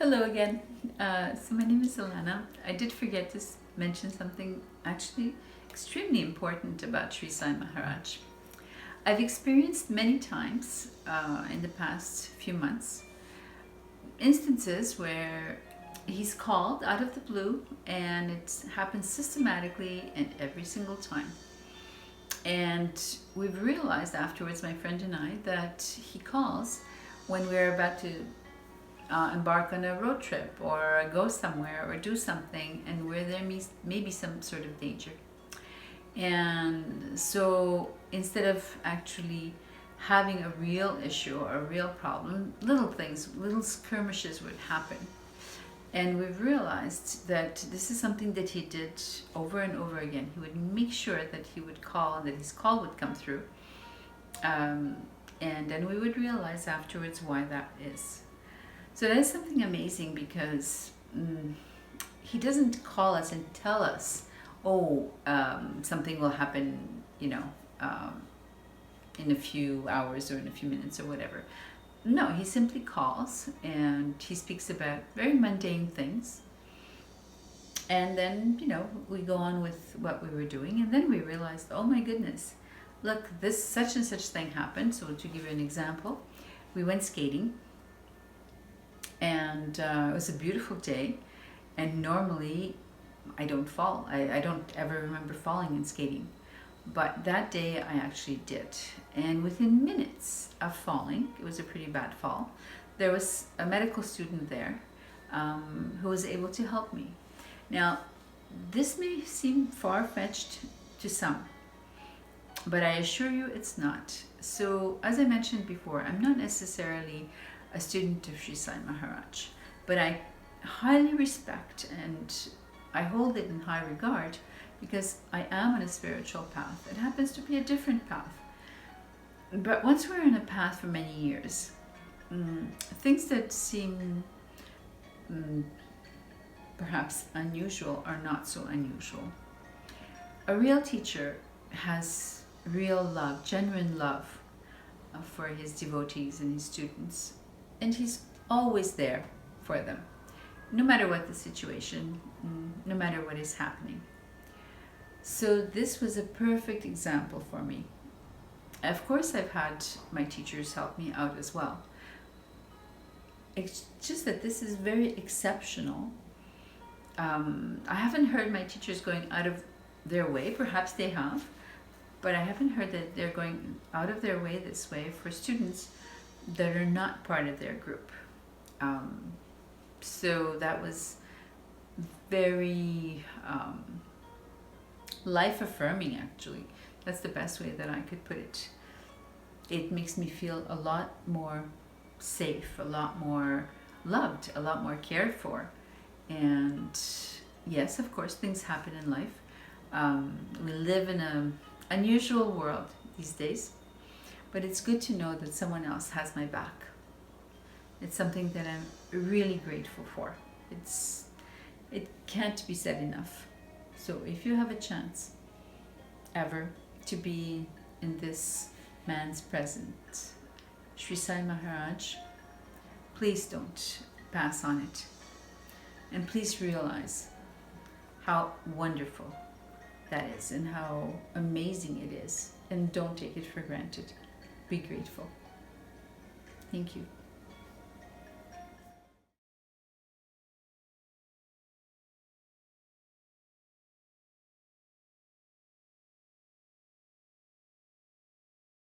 Hello again. So my name is Alana. I did forget to mention something actually extremely important about Sri Sai Maharaj. I've experienced many times in the past few months instances where he's called out of the blue, and it happens systematically and every single time. And we've realized afterwards, my friend and I, that he calls when we're about to embark on a road trip or go somewhere or do something, and where there may be some sort of danger. And so instead of actually having a real issue or a real problem, little things, little skirmishes would happen. And we've realized that this is something that he did over and over again. He would make sure that he would call and that his call would come through. And then we would realize afterwards why that is. So that is something amazing, because he doesn't call us and tell us, something will happen, in a few hours or in a few minutes or whatever. No, he simply calls and he speaks about very mundane things. And then, we go on with what we were doing. And then we realized, oh my goodness, look, this such and such thing happened. So to give you an example, we went skating. And it was a beautiful day. And normally I don't fall. I don't ever remember falling in skating. But that day I actually did. And within minutes of falling, it was a pretty bad fall, there was a medical student there who was able to help me. Now, this may seem far-fetched to some, but I assure you it's not. So, as I mentioned before, I'm not necessarily a student of Sri Sai Maharaj, but I highly respect and I hold it in high regard, because I am on a spiritual path. It happens to be a different path. But once we're on a path for many years, things that seem perhaps unusual are not so unusual. A real teacher has real love, genuine love for his devotees and his students. And he's always there for them, no matter what the situation, no matter what is happening. So this was a perfect example for me. Of course, I've had my teachers help me out as well. It's just that this is very exceptional. I haven't heard my teachers going out of their way. Perhaps they have, but I haven't heard that they're going out of their way this way for students that are not part of their group. So that was very life-affirming, actually. That's the best way that I could put it. It makes me feel a lot more safe, a lot more loved, a lot more cared for. And yes, of course, things happen in life. We live in an unusual world these days, but it's good to know that someone else has my back. It's something that I'm really grateful for. It can't be said enough. So if you have a chance ever to be in this man's presence, Sri Sai Maharaj, please don't pass on it. And please realize how wonderful that is and how amazing it is. And don't take it for granted. Be grateful. Thank you.